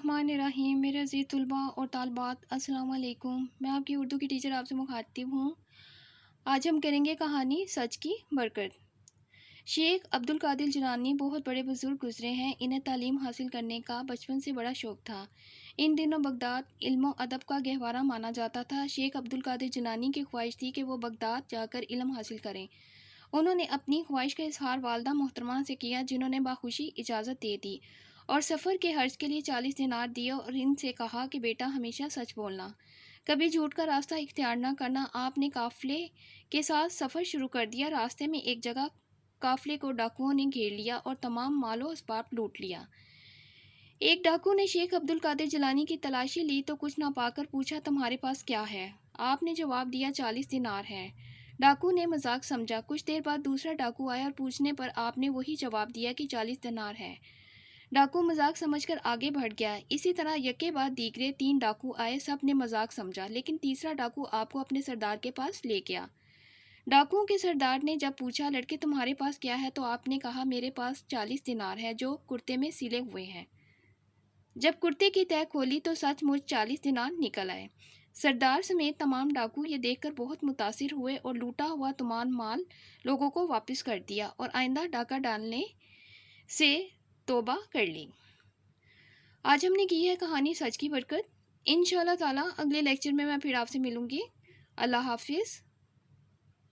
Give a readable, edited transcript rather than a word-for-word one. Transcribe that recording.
बिस्मिल्लाहिर्रहमानिर्रहीम। मेरे अज़ीज़ तलबा और तालबात, अस्सलाम वालेकुम। मैं आपकी उर्दू की टीचर आपसे मुखातिब हूँ। आज हम करेंगे कहानी सच की बरकत। शेख अब्दुल कादिर जिलानी बहुत बड़े बुज़ुर्ग गुज़रे हैं। इन्हें तालीम हासिल करने का बचपन से बड़ा शौक़ था। इन दिनों बगदाद इल्म व अदब का गहवारा माना जाता था। शेख अब्दुल कादिर जिलानी की ख्वाहिश थी कि वो बगदाद जाकर इल्म हासिल करें। उन्होंने अपनी ख्वाहिश का इजहार वालदा मोहतरमा से किया, जिन्होंने बाखुशी इजाज़त दे दी और सफ़र के हर्ज के लिए 40 दिनार दिए और इनसे कहा कि बेटा हमेशा सच बोलना, कभी झूठ का रास्ता इख्तियार न करना। आपने काफ़िले के साथ सफ़र शुरू कर दिया। रास्ते में एक जगह काफ़िले को डाकुओं ने घेर लिया और तमाम मालो असबाब लूट लिया। एक डाकू ने शेख अब्दुल कादिर जिलानी की तलाशी ली तो कुछ ना पाकर पूछा, तुम्हारे पास क्या है? आपने जवाब दिया, 40 दिनार है। डाकू ने मजाक समझा। कुछ देर बाद दूसरा डाकू आया और पूछने पर आपने वही जवाब दिया कि 40 दिनार है। डाकू मजाक समझकर आगे बढ़ गया। इसी तरह यके बाद दीगरे 3 डाकू आए। सब ने मजाक समझा, लेकिन तीसरा डाकू आपको अपने सरदार के पास ले गया। डाकुओं के सरदार ने जब पूछा, लड़के तुम्हारे पास क्या है? तो आपने कहा, मेरे पास 40 दिनार है जो कुर्ते में सिले हुए हैं। जब कुर्ते की तह खोली तो सचमुच 40 दिनार निकल आए। सरदार समेत तमाम डाकू ये देखकर बहुत मुतासिर हुए और लूटा हुआ तमाम माल लोगों को वापस कर दिया और आइंदा डाका डालने से तौबा कर ली। आज हमने की है कहानी सच की बरकत। इंशाअल्लाह ताला अगले लेक्चर में मैं फिर आपसे मिलूंगी। अल्लाह हाफिज़।